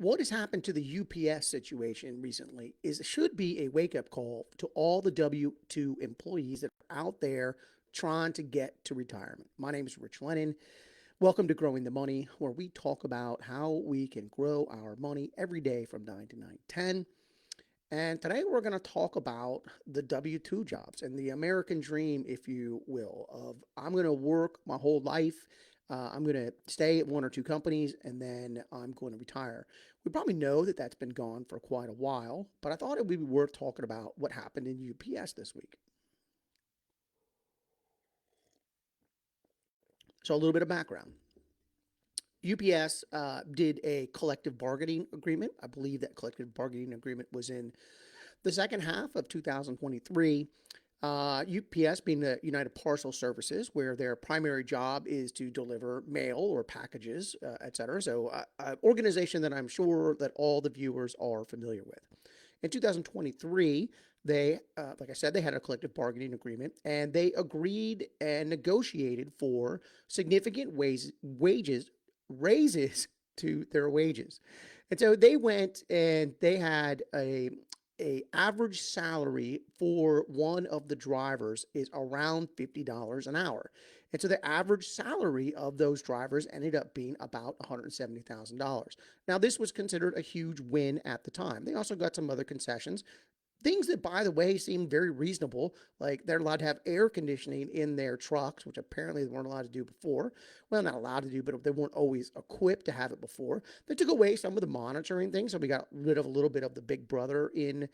What has happened to the UPS situation recently should be a wake-up call to all the W-2 employees that are out there trying to get to retirement. My name is Rich Lennon. Welcome to Growing the Money, where we talk about how we can grow our money every day from 9 to 9:10. And today we're going to talk about the W-2 jobs and the American dream, if you will, of I'm going to work my whole life. I'm going to stay at one or two companies and then I'm going to retire. We probably know that that's been gone for quite a while, but I thought it would be worth talking about what happened in UPS this week. So, a little bit of background. UPS did a collective bargaining agreement. I believe that collective bargaining agreement was in the second half of 2023. UPS being the United Parcel Services, where their primary job is to deliver mail or packages, et cetera. So, an organization that I'm sure that all the viewers are familiar with. In 2023, they, like I said, they had a collective bargaining agreement and they agreed and negotiated for significant wages raises to their wages. And so they went and they had a average salary for one of the drivers is around $50 an hour. And so the average salary of those drivers ended up being about $170,000. Now, this was considered a huge win at the time. They also got some other concessions. Things that, by the way, seem very reasonable, like they're allowed to have air conditioning in their trucks, which apparently they weren't allowed to do before. Well, not allowed to do, but they weren't always equipped to have it before. They took away some of the monitoring things, so we got rid of a little bit of the big brother in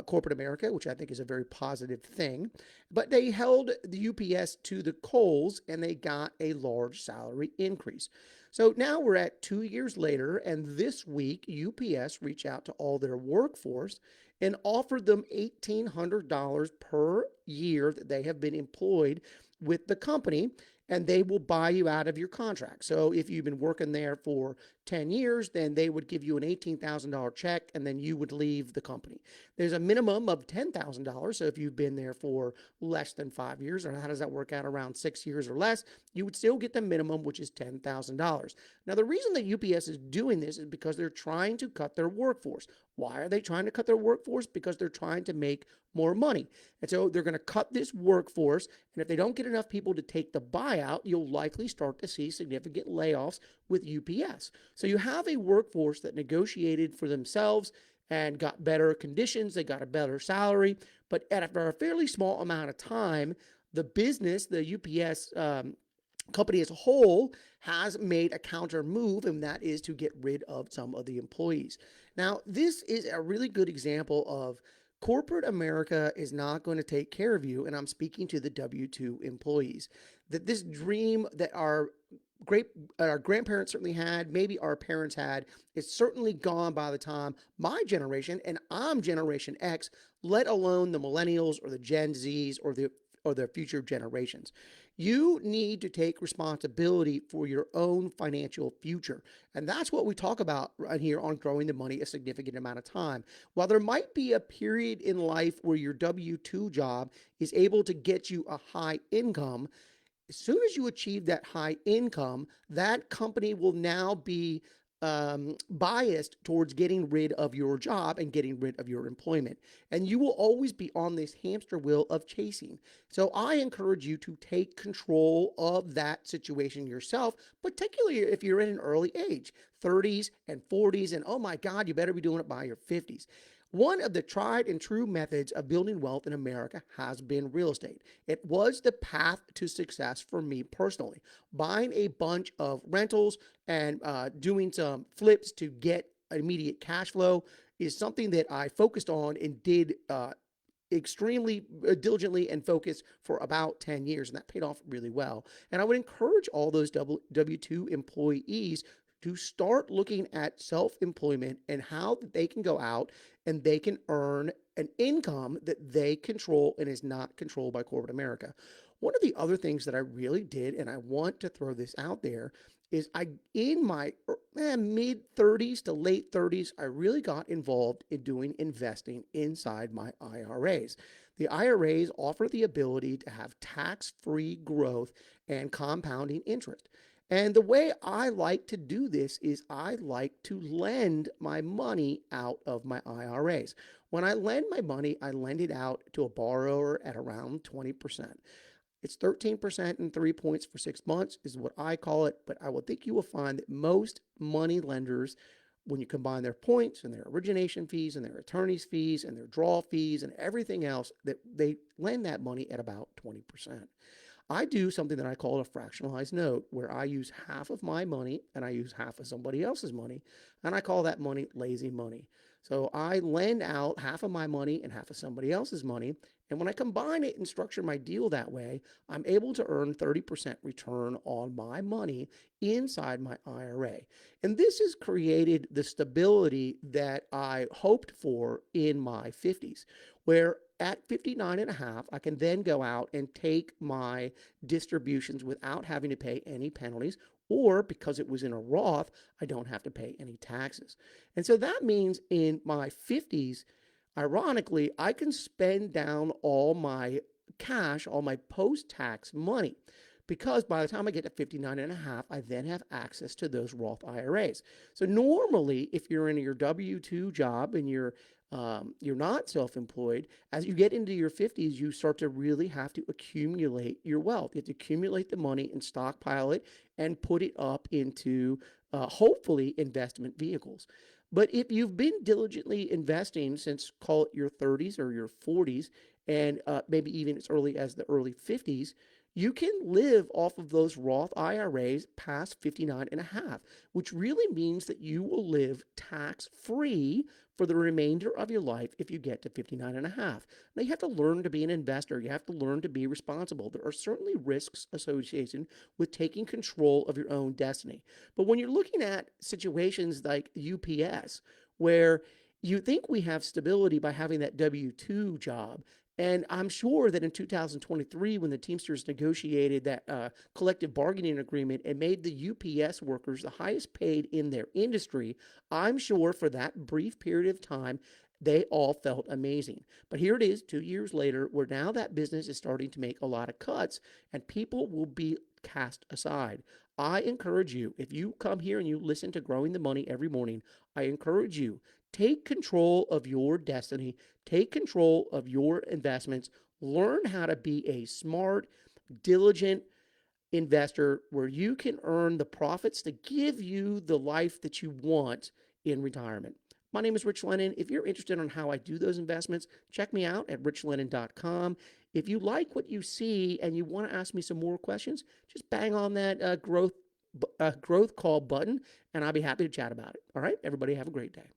corporate America, which I think is a very positive thing. But they held the UPS to the coals, and they got a large salary increase. So now we're at 2 years later, and this week UPS reached out to all their workforce and offered them $1,800 per year that they have been employed with the company, and they will buy you out of your contract. So if you've been working there for 10 years, then they would give you an $18,000 check and then you would leave the company. There's a minimum of $10,000. So if you've been there for less than 5 years, or how does that work out, around 6 years or less, you would still get the minimum, which is $10,000. Now, the reason that UPS is doing this is because they're trying to cut their workforce. Why are they trying to cut their workforce? Because they're trying to make more money. And so they're going to cut this workforce. And if they don't get enough people to take the buyout, you'll likely start to see significant layoffs with UPS. So you have a workforce that negotiated for themselves and got better conditions. They got a better salary. But after a fairly small amount of time, the business, the UPS company as a whole, has made a counter move, and that is to get rid of some of the employees. Now, this is a really good example of corporate America is not going to take care of you, and I'm speaking to the W-2 employees. That this dream that our grandparents certainly had, maybe our parents had, is certainly gone by the time my generation, and I'm Generation X, let alone the millennials or the Gen Zs or the future generations. You need to take responsibility for your own financial future. And that's what we talk about right here on Growing the Money a significant amount of time. While there might be a period in life where your W-2 job is able to get you a high income, as soon as you achieve that high income, that company will now be biased towards getting rid of your job and getting rid of your employment. And you will always be on this hamster wheel of chasing. So I encourage you to take control of that situation yourself, particularly if you're in an early age, 30s and 40s, and oh my God, you better be doing it by your 50s. One of the tried and true methods of building wealth in America has been real estate. It was the path to success for me personally. Buying a bunch of rentals and doing some flips to get immediate cash flow is something that I focused on and did extremely diligently and focused for about 10 years, and that paid off really well. And I would encourage all those W-2 employees to start looking at self-employment and how they can go out and they can earn an income that they control and is not controlled by corporate America. One of the other things that I really did, and I want to throw this out there, is in my mid 30s to late 30s, I really got involved in doing investing inside my IRAs. The IRAs offer the ability to have tax-free growth and compounding interest. And the way I like to do this is I like to lend my money out of my IRAs. When I lend my money, I lend it out to a borrower at around 20%. It's 13% and 3 points for 6 months, is what I call it. But I will think you will find that most money lenders, when you combine their points and their origination fees and their attorney's fees and their draw fees and everything else, that they lend that money at about 20%. I do something that I call a fractionalized note, where I use half of my money and I use half of somebody else's money, and I call that money lazy money. So I lend out half of my money and half of somebody else's money. And when I combine it and structure my deal that way, I'm able to earn 30% return on my money inside my IRA. And this has created the stability that I hoped for in my 50s, where at 59 and a half, I can then go out and take my distributions without having to pay any penalties, or because it was in a Roth, I don't have to pay any taxes. And so that means in my 50s, ironically, I can spend down all my cash, all my post tax money. Because by the time I get to 59 and a half, I then have access to those Roth IRAs. So normally, if you're in your W-2 job and you're not self-employed, as you get into your 50s, you start to really have to accumulate your wealth. You have to accumulate the money and stockpile it and put it up into hopefully investment vehicles. But if you've been diligently investing since, call it, your 30s or your 40s, and maybe even as early as the early 50s, you can live off of those Roth IRAs past 59 and a half, which really means that you will live tax free for the remainder of your life if you get to 59 and a half. Now, you have to learn to be an investor. You have to learn to be responsible. There are certainly risks associated with taking control of your own destiny. But when you're looking at situations like UPS, where you think we have stability by having that W-2 job, and I'm sure that in 2023, when the Teamsters negotiated that collective bargaining agreement and made the UPS workers the highest paid in their industry, I'm sure for that brief period of time, they all felt amazing. But here it is, 2 years later, where now that business is starting to make a lot of cuts and people will be cast aside. I encourage you, if you come here and you listen to Growing the Money every morning, I encourage you, take control of your destiny, take control of your investments, learn how to be a smart, diligent investor where you can earn the profits to give you the life that you want in retirement. My name is Rich Lennon. If you're interested in how I do those investments, check me out at richlennon.com. If you like what you see and you want to ask me some more questions, just bang on that growth call button, and I'll be happy to chat about it. All right, everybody, have a great day.